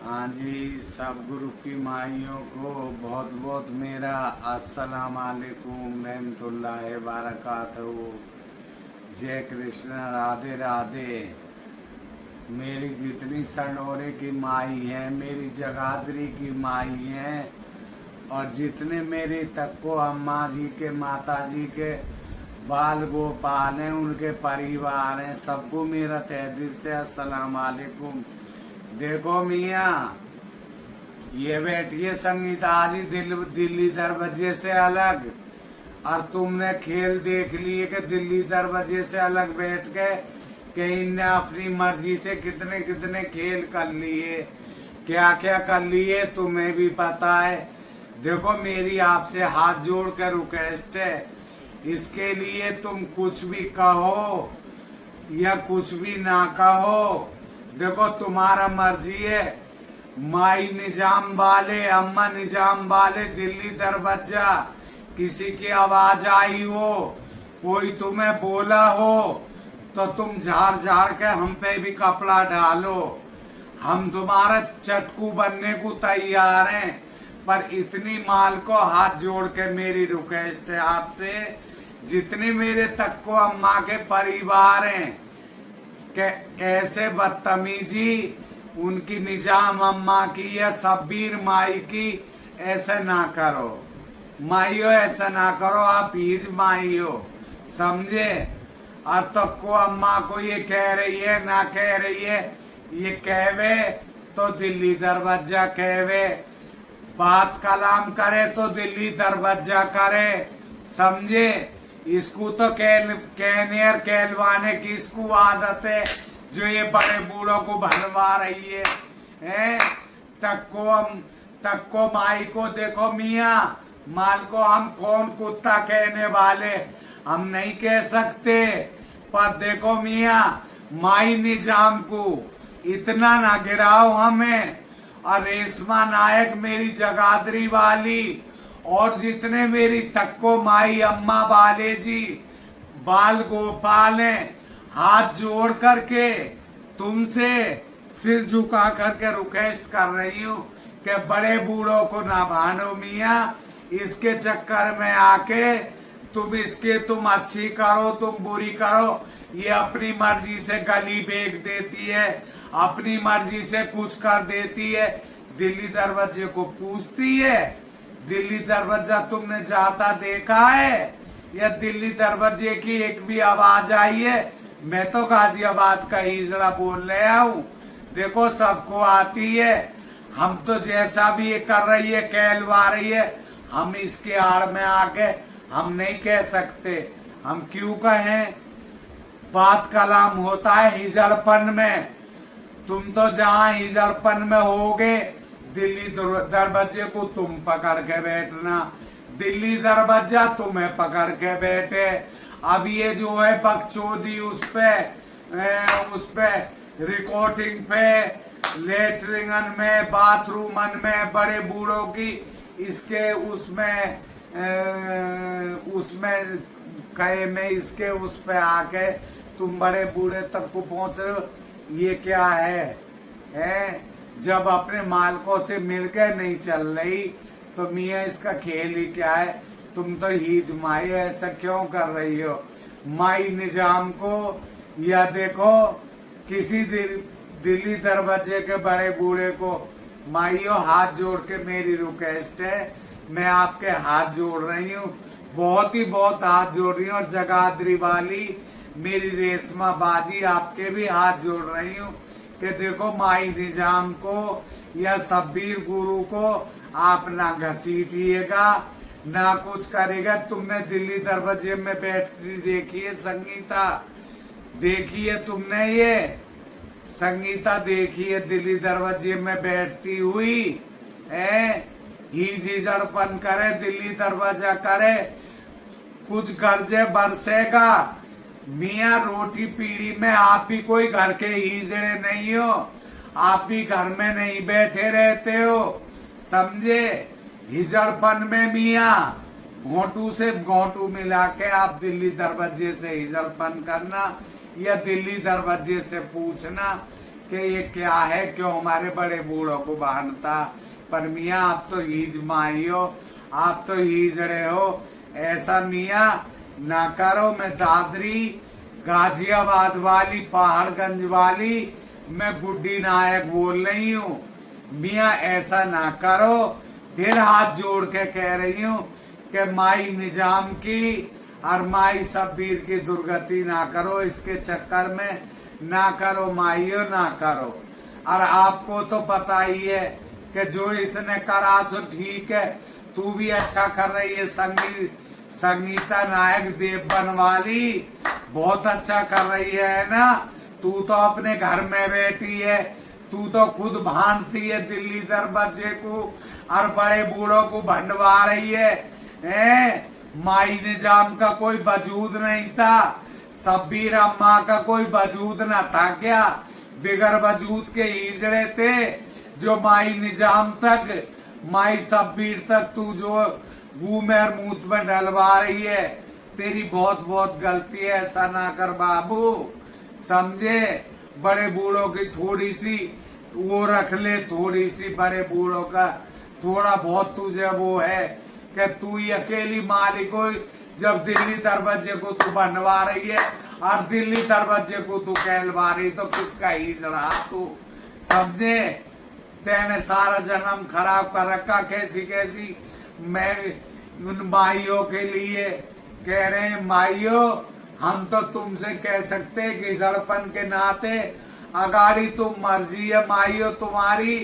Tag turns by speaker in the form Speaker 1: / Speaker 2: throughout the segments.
Speaker 1: हाँ जी, सब गुरु की माइयों को बहुत बहुत मेरा अस्सलाम वालेकुम रहमतुल्लाहि बारकातहू। जय कृष्ण, राधे राधे। मेरी जितनी सनोरे की माई है, मेरी जगाधरी की माई है, और जितने मेरे तक को अम्मा जी के, माता जी के बाल गोपाल हैं, उनके परिवार हैं, सबको मेरा तहे दिल से अस्सलाम वालेकुम। देखो मियाँ, ये बैठिए संगीता आज ही दिल्ली दरवाजे से अलग, और तुमने खेल देख लिए कि दिल्ली दरवाजे से अलग बैठ के कहीं ने अपनी मर्जी से कितने कितने खेल कर लिए, क्या क्या कर लिए तुम्हें भी पता है। देखो, मेरी आपसे हाथ जोड़ कर रिक्वेस्ट है, इसके लिए तुम कुछ भी कहो या कुछ भी ना कहो, देखो तुम्हारा मर्जी है। माई निजाम वाले, अम्मा निजाम वाले, दिल्ली दरवाजा, किसी की आवाज आई हो, कोई तुम्हें बोला हो, तो तुम झाड़ झाड़ के हम पे भी कपड़ा डालो, हम तुम्हारा चटकू बनने को तैयार हैं। पर इतनी माल को हाथ जोड़ के मेरी रिक्वेस्ट है आपसे, जितने मेरे तक को अम्मा के परिवार हैं, कि ऐसे बदतमीजी उनकी निजाम अम्मा की या शब्बीर माई की ऐसे ना करो। माइयो ऐसा ना करो, आप हीज माई हो, समझे। और तो को अम्मा को ये कह रही है ना कह रही है, ये कहवे तो दिल्ली दरवाजा कहवे, बात कलाम करे तो दिल्ली दरवाजा करे, समझे। इसको तो कहने और कहलवाने की इसको आदत है, जो ये बड़े बूढ़ों को भरवा रही है, हैं? तक को माई को देखो मियाँ, माल को हम कौन कुत्ता कहने वाले, हम नहीं कह सकते। पर देखो मियाँ, माई निजाम को इतना ना गिराओ हमें। और रेशमा नायक मेरी जगाधरी वाली, और जितने मेरी तक्को माई अम्मा वाले जी बाल गोपाल हैं, हाथ जोड़ करके तुमसे सिर झुका करके रिक्वेस्ट कर रही हूँ कि बड़े बूढ़ों को ना भानो मियाँ, इसके चक्कर में आके तुम अच्छी करो, तुम बुरी करो, ये अपनी मर्जी से गली बेच देती है, अपनी मर्जी से कुछ कर देती है, दिल्ली दरवाजे को पूछती है। दिल्ली दरवाजा तुमने जाता देखा है, या दिल्ली दरवाजे की एक भी आवाज आई है? मैं तो गाजियाबाद का हिजड़ा बोलने आया हूँ, देखो सबको आती है। हम तो जैसा भी ये कर रही है, कहलवा रही है, हम इसके आड़ में आके हम नहीं कह सकते। हम क्यों कहें, बात कलाम होता है हिजड़पन में। तुम तो जहाँ हिजड़पन में होगे, दिल्ली दरवाजे को तुम पकड़ के बैठना, दिल्ली दरवाजा तुम्हें पकड़ के बैठे। अब ये जो है बकचोदी उस पे रिकॉर्डिंग पे, लेटरिंगन में, बाथरूमन में बड़े बूढ़ों की, इसके उसमें कहे में इसके उस पे आके तुम बड़े बूढ़े तक को पहुंच रहे हो, ये क्या है? जब अपने मालकों से मिलकर नहीं चल रही तो मियाँ इसका खेल ही क्या है। तुम तो हीज माई, ऐसा क्यों कर रही हो माई निजाम को। या देखो, किसी दिल्ली दरवाजे के बड़े बूढ़े को माइयो हाथ जोड़ के मेरी रिक्वेस्ट है, मैं आपके हाथ जोड़ रही हूँ, बहुत हाथ जोड़ रही हूँ। और जगाधरी वाली मेरी रेशमा बाजी, आपके भी हाथ जोड़ रही हूँ कि देखो माई निजाम को या शब्बीर गुरु को आप ना घसीटिएगा, ना कुछ करेगा। तुमने दिल्ली दरवाजे में बैठती देखी है संगीता, देखी है तुमने ये संगीता, देखी है दिल्ली दरवाजे में बैठती हुई है, हिजड़पन करे, दिल्ली दरवाजा करे, कुछ गर्जे बरसेगा। मियाँ रोटी पीढ़ी में आप भी कोई घर के हिजड़े नहीं हो, आप भी घर में नहीं बैठे रहते हो, समझे। हिजड़पन में मियाँ घोंटू से घोंटू मिला के आप दिल्ली दरवाजे से हिजड़पन करना, या दिल्ली दरवाजे से पूछना कि ये क्या है, क्यों हमारे बड़े बूढ़ों को बांधता। पर मियाँ आप तो हीज माई हो, आप तो हीजड़े हो, ऐसा मियाँ ना करो। मैं दादरी गाजियाबाद वाली, पहाड़गंज वाली, मैं गुड्डी नायक बोल रही हूँ। मियाँ ऐसा ना करो। फिर हाथ जोड़ के कह रही हूँ कि माई निजाम की और माई शब्बीर की दुर्गति ना करो, इसके चक्कर में ना करो माइयो, ना करो। और आपको तो पता ही है कि जो इसने करा सो ठीक है, तू भी अच्छा कर रही है। संगीता नायक देव बनवाली बहुत अच्छा कर रही है ना। तू तो अपने घर में बैठी है, तू तो खुद भांडती है दिल्ली दरवाजे को और बड़े बूढ़ों को भंडवा रही है। माई निजाम का कोई वजूद नहीं था, शब्बीर अम्मा का कोई वजूद न था क्या? बिगर वजूद के हिजड़े थे जो माई निजाम तक, माई शब्बीर तक तू जो घूमेर मूत में डलवा रही है। तेरी बहुत बहुत गलती है, ऐसा ना कर बाबू, समझे? बड़े बूढ़ों की थोड़ी सी वो रख ले, थोड़ी सी बड़े बूढ़ों का थोड़ा बहुत तुझे वो है कि तू ही अकेली मालिक हो। जब दिल्ली दरवाजे को तू बनवा रही है और दिल्ली दरवाजे को तू कहलवा रही, तो किसका ही जरा तू, समझे? तेने सारा जन्म खराब कर रखा। कैसी कैसी मैं उन माइयों के लिए कह रहे हैं, माइयों हम तो तुमसे कह सकते कि जड़पन के नाते अगाड़ी तुम मर्जी है माइयों तुम्हारी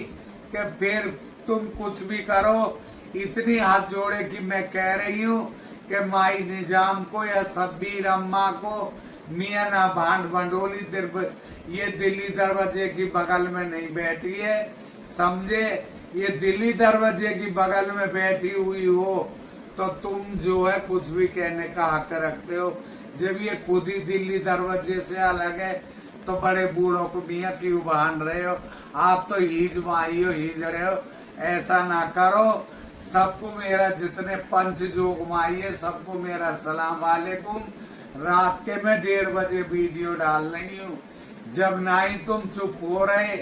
Speaker 1: कि फिर तुम कुछ भी करो। इतनी हाथ जोड़े कि मैं कह रही हूँ कि माई निजाम को या शब्बीर अम्मा को मियाँ ना भांड भंडोली ये दिल्ली दरवाजे की बगल में नहीं बैठी है, समझे? ये दिल्ली दरवाजे की बगल में बैठी हुई हो तो तुम जो है कुछ भी कहने का हक रखते हो। जब ये खुद ही दिल्ली दरवाजे से अलग है तो बड़े बूढ़ों को मियाँ क्यों बांध रहे हो? आप तो हीज माई हो, हीजड़े हो, ऐसा ना करो। सबको मेरा, जितने पंच जोग माई है सबको मेरा सलाम वालेकुम। रात के मैं 1:30 बजे वीडियो डाल रही हूँ, जब ना ही तुम चुप हो रहे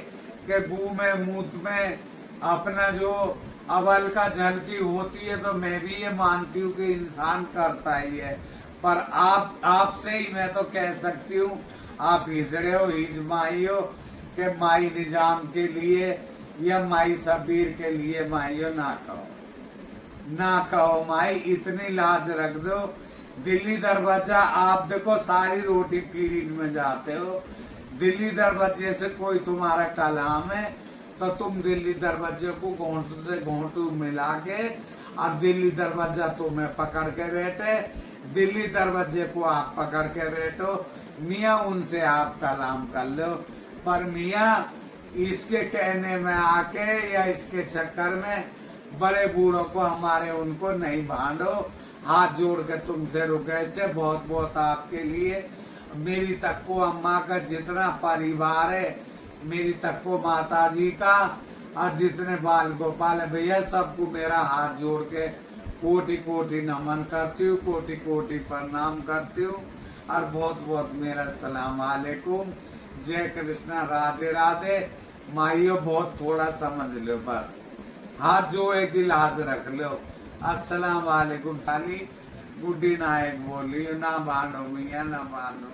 Speaker 1: कि गू में मूत में अपना जो अवल का झलकी होती है, तो मैं भी ये मानती हूँ कि इंसान करता ही है। पर आपसे ही मैं तो कह सकती हूँ, आप हिजड़े हो, हिज माई हो कि माई निजाम के लिए या माई शब्बीर के लिए माइयो ना कहो, ना कहो माई, इतनी लाज रख दो। दिल्ली दरवाजा आप देखो, सारी रोटी पीढ़ी में जाते हो, दिल्ली दरवाजे से कोई तुम्हारा कलाम है तो तुम दिल्ली दरवाजे को घोंटू से घोंटू मिला के और दिल्ली दरवाजा तुम्हें पकड़ के बैठे, दिल्ली दरवाजे को आप पकड़ के बैठो। मियाँ उनसे आप कलाम कर लो, पर मियाँ इसके कहने में आके या इसके चक्कर में बड़े बूढ़ों को हमारे उनको नहीं बांधो। हाथ जोड़ के तुमसे रुके, बहुत बहुत आपके लिए, मेरी तक्को अम्मा का जितना परिवार है, मेरी तक्को माता जी का और जितने बाल गोपाल है भैया, सबको मेरा हाथ जोड़ के कोटि कोटि नमन करती हूँ, कोटि कोटि प्रणाम करती हूँ और बहुत बहुत मेरा सलाम वालेकुम। जय कृष्णा, राधे राधे। माइयो बहुत थोड़ा समझ लो, बस हाथ जोड़े की लाज रख लो। अस्सलाम वालेकुम। साली गुड्डी नायक बोली, ना बांधो मियाँ ना बांधो।